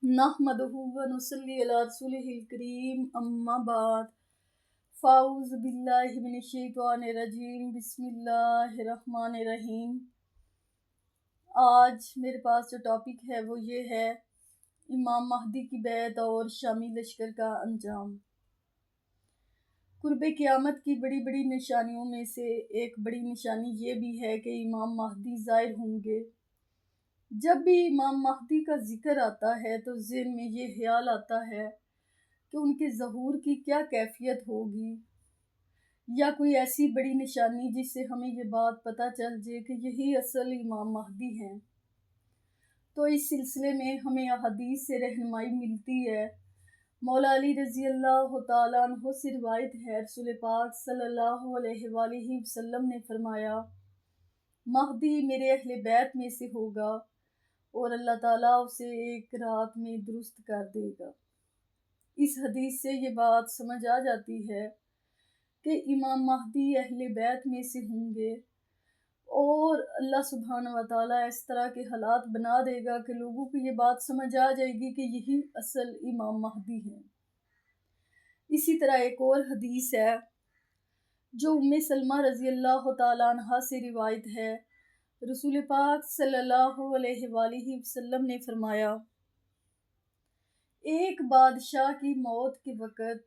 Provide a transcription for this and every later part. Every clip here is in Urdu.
نحمدہ و نصلی علی رسولہ الکریم اما بعد فاعوذ باللہ من الشیطان الرجیم بسم اللہ الرحمن الرحیم۔ آج میرے پاس جو ٹاپک ہے وہ یہ ہے امام مہدی کی بیعت اور شامی لشکر کا انجام۔ قرب قیامت کی بڑی بڑی نشانیوں میں سے ایک بڑی نشانی یہ بھی ہے کہ امام مہدی ظاہر ہوں گے۔ جب بھی امام مہدی کا ذکر آتا ہے تو ذہن میں یہ خیال آتا ہے کہ ان کے ظہور کی کیا کیفیت ہوگی، یا کوئی ایسی بڑی نشانی جس سے ہمیں یہ بات پتہ چل جائے کہ یہی اصل امام مہدی ہیں۔ تو اس سلسلے میں ہمیں احادیث سے رہنمائی ملتی ہے۔ مولا علی رضی اللہ تعالیٰ عنہ سے روایت ہے، رسول پاک صلی اللہ علیہ وآلہ وسلم نے فرمایا، مہدی میرے اہل بیت میں سے ہوگا اور اللہ تعالیٰ اسے ایک رات میں درست کر دے گا۔ اس حدیث سے یہ بات سمجھ آ جاتی ہے کہ امام مہدی اہل بیت میں سے ہوں گے اور اللہ سبحانہ و تعالیٰ اس طرح کے حالات بنا دے گا کہ لوگوں کو یہ بات سمجھ آ جائے گی کہ یہی اصل امام مہدی ہیں۔ اسی طرح ایک اور حدیث ہے جو ام سلمہ رضی اللہ تعالیٰ عنہا سے روایت ہے، رسول پاک صلی اللہ علیہ وآلہ وسلم نے فرمایا، ایک بادشاہ کی موت کے وقت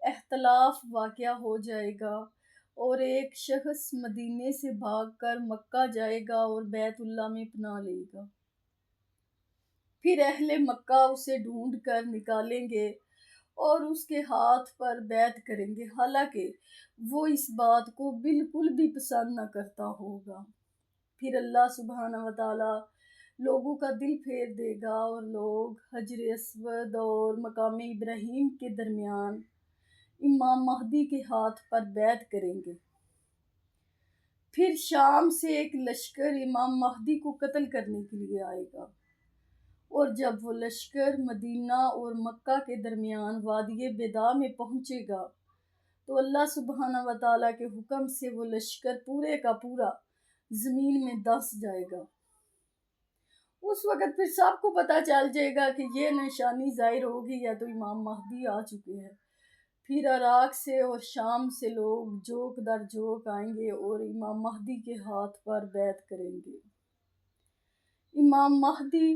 اختلاف واقع ہو جائے گا اور ایک شخص مدینے سے بھاگ کر مکہ جائے گا اور بیت اللہ میں پناہ لے گا۔ پھر اہل مکہ اسے ڈھونڈ کر نکالیں گے اور اس کے ہاتھ پر بیعت کریں گے، حالانکہ وہ اس بات کو بالکل بھی پسند نہ کرتا ہوگا۔ پھر اللہ سبحانہ و تعالیٰ لوگوں کا دل پھیر دے گا اور لوگ حجر اسود اور مقام ابراہیم کے درمیان امام مہدی کے ہاتھ پر بیعت کریں گے۔ پھر شام سے ایک لشکر امام مہدی کو قتل کرنے کے لیے آئے گا، اور جب وہ لشکر مدینہ اور مکہ کے درمیان وادی بیضاء میں پہنچے گا تو اللہ سبحانہ و تعالیٰ کے حکم سے وہ لشکر پورے کا پورا زمین میں دس جائے گا۔ اس وقت پھر سب کو پتہ چل جائے گا کہ یہ نشانی ظاہر ہوگی یا تو امام مہدی آ چکے ہیں۔ پھر عراق سے اور شام سے لوگ جوک در جوک آئیں گے اور امام مہدی کے ہاتھ پر بیعت کریں گے۔ امام مہدی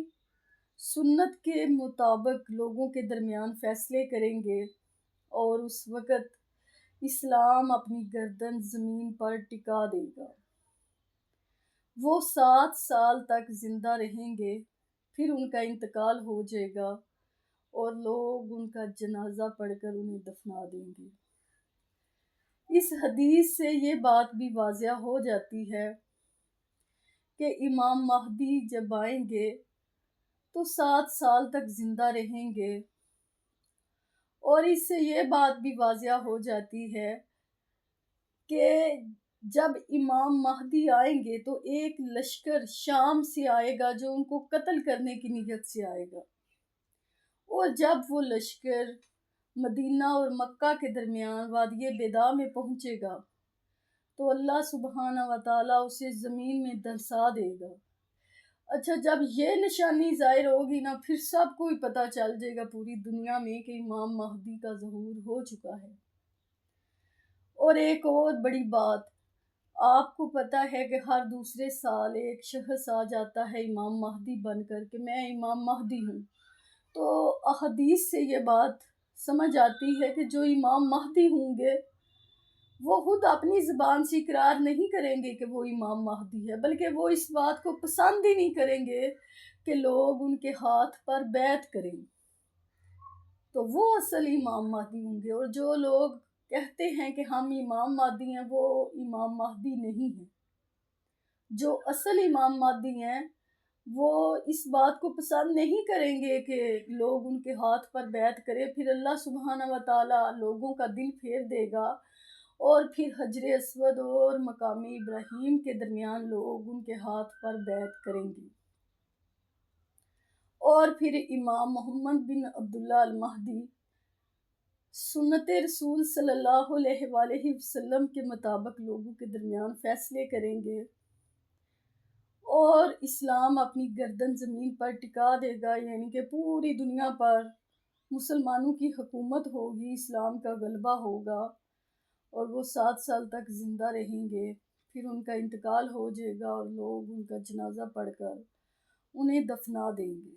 سنت کے مطابق لوگوں کے درمیان فیصلے کریں گے اور اس وقت اسلام اپنی گردن زمین پر ٹکا دے گا۔ وہ 7 سال تک زندہ رہیں گے، پھر ان کا انتقال ہو جائے گا اور لوگ ان کا جنازہ پڑھ کر انہیں دفنا دیں گے۔ اس حدیث سے یہ بات بھی واضح ہو جاتی ہے کہ امام مہدی جب آئیں گے تو 7 سال تک زندہ رہیں گے، اور اس سے یہ بات بھی واضح ہو جاتی ہے کہ جب امام مہدی آئیں گے تو ایک لشکر شام سے آئے گا جو ان کو قتل کرنے کی نیت سے آئے گا، اور جب وہ لشکر مدینہ اور مکہ کے درمیان وادی بیضاء میں پہنچے گا تو اللہ سبحانہ و تعالیٰ اسے زمین میں دھنسا دے گا۔ اچھا، جب یہ نشانی ظاہر ہوگی نا، پھر سب کو ہی پتہ چل جائے گا پوری دنیا میں کہ امام مہدی کا ظہور ہو چکا ہے۔ اور ایک اور بڑی بات، آپ کو پتہ ہے کہ ہر دوسرے سال ایک شخص آ جاتا ہے امام مہدی بن کر کہ میں امام مہدی ہوں۔ تو احادیث سے یہ بات سمجھ آتی ہے کہ جو امام مہدی ہوں گے وہ خود اپنی زبان سے اقرار نہیں کریں گے کہ وہ امام مہدی ہے، بلکہ وہ اس بات کو پسند ہی نہیں کریں گے کہ لوگ ان کے ہاتھ پر بیعت کریں، تو وہ اصل امام مہدی ہوں گے۔ اور جو لوگ کہتے ہیں کہ ہم امام مہدی ہیں وہ امام مہدی نہیں ہیں۔ جو اصل امام مہدی ہیں وہ اس بات کو پسند نہیں کریں گے کہ لوگ ان کے ہاتھ پر بیعت کریں، پھر اللہ سبحانہ و تعالیٰ لوگوں کا دل پھیر دے گا اور پھر حجر اسود اور مقام ابراہیم کے درمیان لوگ ان کے ہاتھ پر بیعت کریں گے، اور پھر امام محمد بن عبداللہ المہدی سنت رسول صلی اللہ علیہ وآلہ وسلم کے مطابق لوگوں کے درمیان فیصلے کریں گے، اور اسلام اپنی گردن زمین پر ٹکا دے گا، یعنی کہ پوری دنیا پر مسلمانوں کی حکومت ہوگی، اسلام کا غلبہ ہوگا اور وہ 7 سال تک زندہ رہیں گے۔ پھر ان کا انتقال ہو جائے گا اور لوگ ان کا جنازہ پڑھ کر انہیں دفنا دیں گے۔